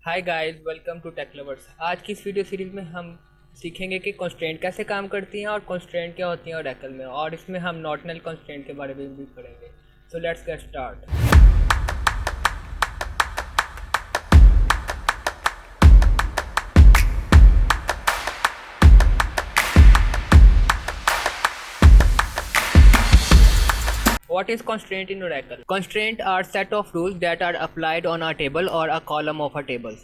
Hi guys, welcome to Tech Lovers. आज की इस वीडियो सीरीज में हम सीखेंगे कि कॉन्स्ट्रेंट कैसे काम करती हैं और कॉन्स्ट्रेंट क्या होती हैं ओरेकल में, और इसमें हम नॉर्डिनल कॉन्स्ट्रेंट के बारे में भी पढ़ेंगे। So let's get start. What is constraint in Oracle? Constraint are set of rules that are applied on a table or a column of a table.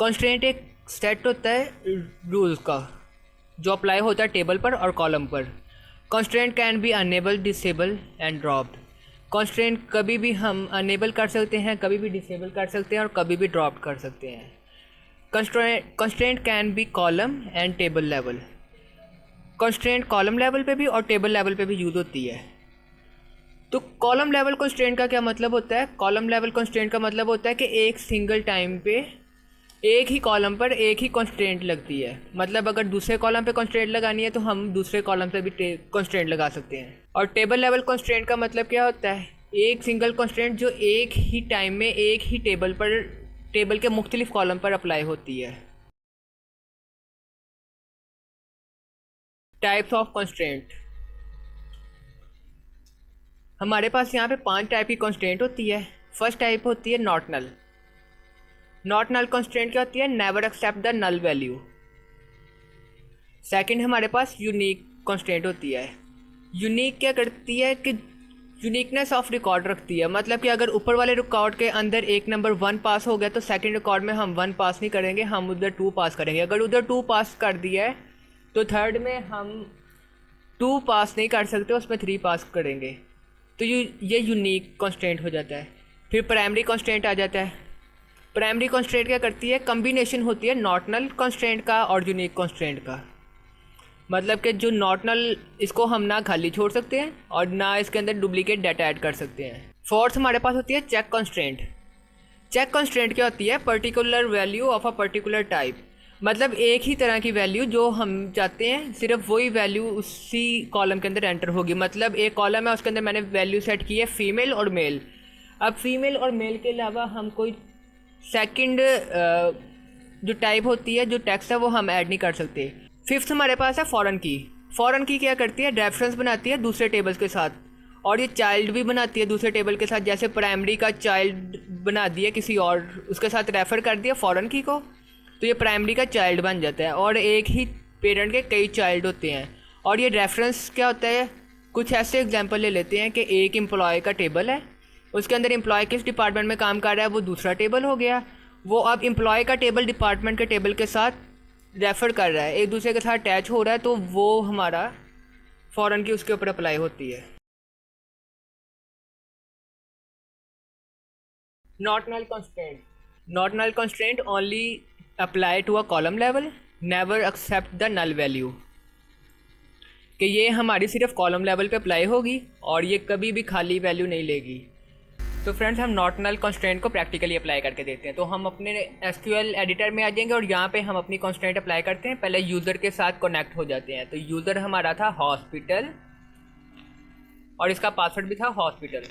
Constraint एक सेट होता है रूल्स का जो अप्लाई होता है टेबल पर और column पर। Constraint can be enabled, disabled and dropped. Constraint कभी भी हम अनेबल कर सकते हैं, कभी भी डिसेबल कर सकते हैं और कभी भी ड्रॉप कर सकते हैं। Constraint can be column and table level. Constraint column level पे भी और टेबल लेवल पे भी यूज होती है। तो कॉलम लेवल कंस्ट्रेंट का क्या मतलब होता है? कॉलम लेवल कंस्ट्रेंट का मतलब होता है कि एक सिंगल टाइम पे एक ही कॉलम पर एक ही कंस्ट्रेंट लगती है। मतलब अगर दूसरे कॉलम पे कंस्ट्रेंट लगानी है तो हम दूसरे कॉलम पे भी कंस्ट्रेंट लगा सकते हैं। और टेबल लेवल कंस्ट्रेंट का मतलब क्या होता है? एक सिंगल कंस्ट्रेंट जो एक ही टाइम में एक ही टेबल के मुख्तलिफ कॉलम पर अप्लाई होती है। Types of constraint. हमारे पास यहाँ पे 5 टाइप की कंस्ट्रेंट होती है। फर्स्ट टाइप होती है not null. Not null constraint क्या होती है? Never accept the null value. Second हमारे पास यूनिक कंस्ट्रेंट होती है। यूनिक क्या करती है कि यूनिकनेस ऑफ रिकॉर्ड रखती है। मतलब कि अगर ऊपर वाले रिकॉर्ड के अंदर एक नंबर 1 पास हो गया तो सेकंड रिकॉर्ड में हम 1 पास नहीं करेंगे, हम उधर 2 पास करेंगे। अगर उधर 2 पास कर दिया है तो थर्ड में हम 2 पास नहीं कर सकते, उसमें 3 पास करेंगे। तो ये यूनिक कंस्ट्रेंट हो जाता है। फिर प्राइमरी कंस्ट्रेंट आ जाता है। प्राइमरी कंस्ट्रेंट क्या करती है? कम्बिनेशन होती है नॉट नल कंस्ट्रेंट का और यूनिक कंस्ट्रेंट का। मतलब कि जो नॉट नल, इसको हम ना खाली छोड़ सकते हैं और ना इसके अंदर डुप्लीकेट डाटा ऐड कर सकते हैं। फोर्थ हमारे पास होती है चेक कंस्ट्रेंट। चेक कंस्ट्रेंट क्या होती है? Particular value of a particular type. मतलब एक ही तरह की वैल्यू जो हम चाहते हैं सिर्फ वही वैल्यू उसी कॉलम के अंदर एंटर होगी। मतलब एक कॉलम है, उसके अंदर मैंने वैल्यू सेट की है फीमेल और मेल। अब फीमेल और मेल के अलावा हम कोई सेकंड जो टाइप होती है, जो टेक्स्ट है, वो हम ऐड नहीं कर सकते। फिफ्थ हमारे पास है फॉरेन की। फॉरेन की क्या करती है? रेफरेंस बनाती है दूसरे टेबल्स के साथ, और ये चाइल्ड भी बनाती है दूसरे टेबल के साथ। जैसे प्राइमरी का चाइल्ड बना दिया किसी और, उसके साथ रेफ़र कर दिया फॉरेन की को, तो ये प्राइमरी का चाइल्ड बन जाता है। और एक ही पेरेंट के कई चाइल्ड होते हैं। और ये रेफरेंस क्या होता है? कुछ ऐसे एग्जांपल ले लेते हैं कि एक एम्प्लॉय का टेबल है, उसके अंदर एम्प्लॉय किस डिपार्टमेंट में काम कर रहा है वो दूसरा टेबल हो गया। वो अब एम्प्लॉय का टेबल डिपार्टमेंट के टेबल के साथ रेफ़र कर रहा है, एक दूसरे के साथ अटैच हो रहा है, तो वो हमारा फॉरेन की उसके ऊपर अप्लाई होती है। Not null constraint. Not null constraint only apply to a column level, never accept the null value. कि ये हमारी सिर्फ कॉलम लेवल पे अप्लाई होगी और ये कभी भी खाली वैल्यू नहीं लेगी। तो फ्रेंड्स, हम नॉट नल कंस्ट्रेंट को प्रैक्टिकली अप्लाई करके देखते हैं। तो हम अपने एसक्यूएल एडिटर में आ जाएंगे और यहाँ पे हम अपनी कंस्ट्रेंट अप्लाई करते हैं। पहले यूज़र के साथ कनेक्ट हो जाते हैं। तो यूज़र हमारा था हॉस्पिटल और इसका पासवर्ड भी था हॉस्पिटल।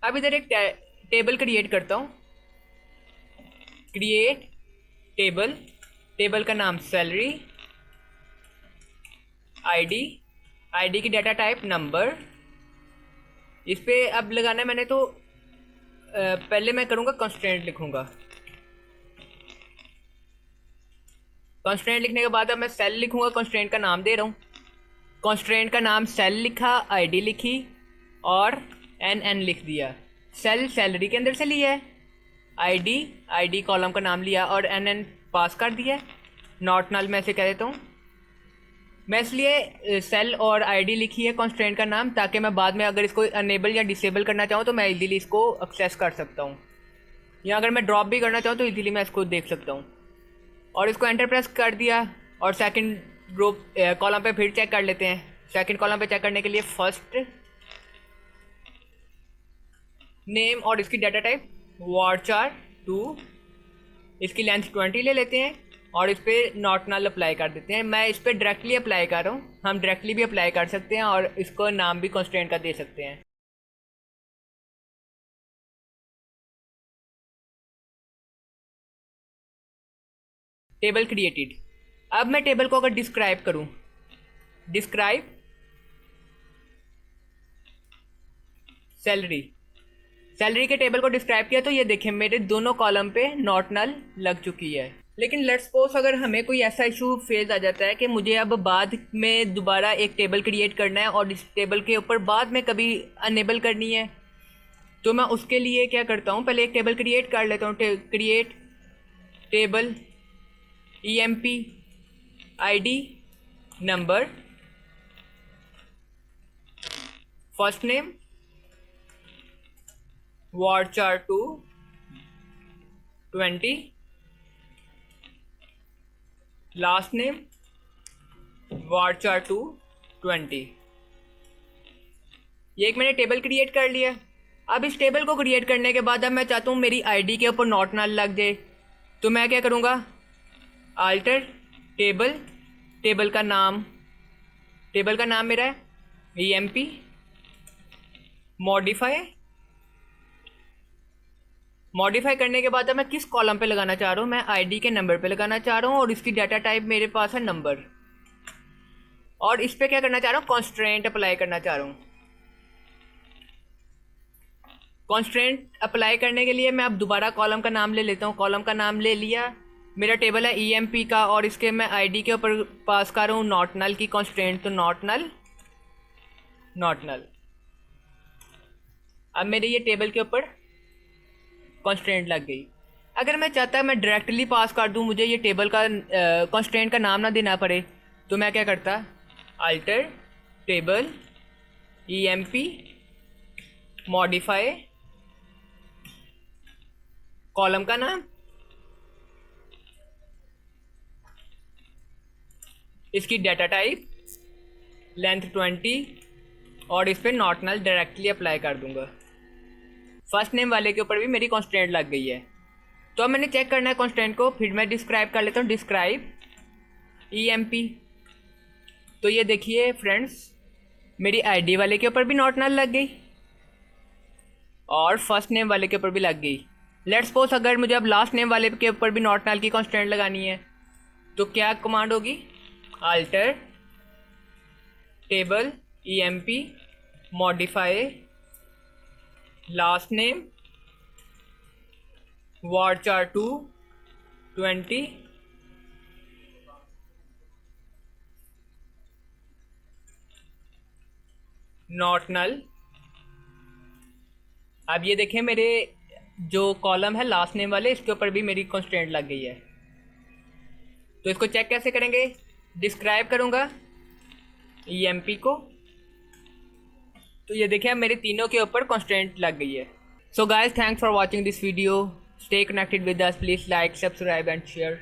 अब इधर एक टेबल क्रिएट करता हूँ। Create table. टेबल का नाम सैलरी, आईडी, आईडी की डाटा टाइप नंबर। इस पे अब लगाना है मैंने, तो पहले मैं करूँगा कंस्ट्रेंट लिखूँगा। कंस्ट्रेंट लिखने के बाद अब मैं सेल लिखूँगा। कंस्ट्रेंट का नाम दे रहा हूँ। कंस्ट्रेंट का नाम सेल लिखा, आईडी लिखी और एन लिख दिया। सेल सैलरी के अंदर से लिया है, आईडी कॉलम का नाम लिया और एन पास कर दिया। नॉट नल मैं ऐसे कह देता हूँ। मैं इसलिए सेल और आईडी लिखी है कंस्ट्रेंट का नाम, ताकि मैं बाद में अगर इसको अनेबल या डिसेबल करना चाहूँ तो मैं इजीली इसको एक्सेस कर सकता हूँ, या अगर मैं ड्रॉप भी करना चाहूँ तो इजीली मैं इसको देख सकता हूँ। और इसको एंटर प्रेस कर दिया और सेकंड ग्रुप कॉलम पे फिर चेक कर लेते हैं। सेकंड कॉलम पे चेक करने के लिए फर्स्ट नेम और इसकी डाटा टाइप वारचार 2, इसकी लेंथ 20 ले लेते हैं और इस पर नॉट नल अप्लाई कर देते हैं। मैं इस पर डायरेक्टली अप्लाई कर रहा हूँ, हम डायरेक्टली भी अप्लाई कर सकते हैं और इसको नाम भी कंस्ट्रेंट का दे सकते हैं। Table created. अब मैं टेबल को अगर डिस्क्राइब करूं, डिस्क्राइब सैलरी, सैलरी के टेबल को डिस्क्राइब किया तो ये देखिए मेरे दोनों कॉलम पे नॉट नल लग चुकी है। लेकिन लेट्स सपोज अगर हमें कोई ऐसा इशू फेस आ जाता है कि मुझे अब बाद में दोबारा एक टेबल क्रिएट करना है और इस टेबल के ऊपर बाद में कभी अनेबल करनी है, तो मैं उसके लिए क्या करता हूँ, पहले एक टेबल क्रिएट कर लेता हूँ। Create table emp id number, first name varchar2 20, last name varchar2 20। ये एक मैंने टेबल क्रिएट कर लिया। अब इस टेबल को क्रिएट करने के बाद अब मैं चाहता हूँ मेरी आईडी के ऊपर नॉट नल लग जाए, तो मैं क्या करूँगा, अल्टर टेबल, टेबल का नाम मेरा है emp मॉडिफाई करने के बाद अब मैं किस कॉलम पे लगाना चाह रहा हूँ, मैं आईडी के नंबर पे लगाना चाह रहा हूँ और इसकी डाटा टाइप मेरे पास है नंबर। और इस पे क्या करना चाह रहा हूँ, कॉन्स्ट्रेंट अप्लाई करना चाह रहा हूँ। कॉन्स्ट्रेंट अप्लाई करने के लिए मैं अब दोबारा कॉलम का नाम ले लेता हूँ। कॉलम का नाम ले लिया, मेरा टेबल है emp का और इसके मैं आईडी के ऊपर पास कर रहा हूँ नॉट नल की कॉन्स्ट्रेंट, तो नॉट नल। अब मेरे ये टेबल के ऊपर कॉन्स्टेंट लग गई। अगर मैं चाहता है मैं डायरेक्टली पास कर दूं, मुझे ये टेबल का कॉन्स्टेंट का नाम ना देना पड़े, तो मैं क्या करता, alter table emp modify column का नाम, इसकी डाटा टाइप लेंथ 20 और इस पर नॉट नल डायरेक्टली अप्लाई कर दूंगा। फर्स्ट नेम वाले के ऊपर भी मेरी कॉन्स्टेंट लग गई है। तो अब मैंने चेक करना है कॉन्स्टेंट को, फिर मैं डिस्क्राइब कर लेता हूँ, डिस्क्राइब emp। तो ये देखिए फ्रेंड्स, मेरी आईडी वाले के ऊपर भी नॉट नल लग गई और फर्स्ट नेम वाले के ऊपर भी लग गई। लेट्स सपोज अगर मुझे अब लास्ट नेम वाले के ऊपर भी नॉट नल की कॉन्स्टेंट लगानी है, तो क्या कमांड होगी, alter table emp modify last name varchar2 20, not null. अब ये देखें मेरे जो कॉलम है लास्ट नेम वाले, इसके ऊपर भी मेरी कॉन्स्टेंट लग गई है। तो इसको चेक कैसे करेंगे, डिस्क्राइब करूँगा emp को, तो ये देखिए मेरे तीनों के ऊपर कॉन्स्टेंट लग गई है। So guys, thanks for watching this video, stay connected with us, please like, subscribe and share.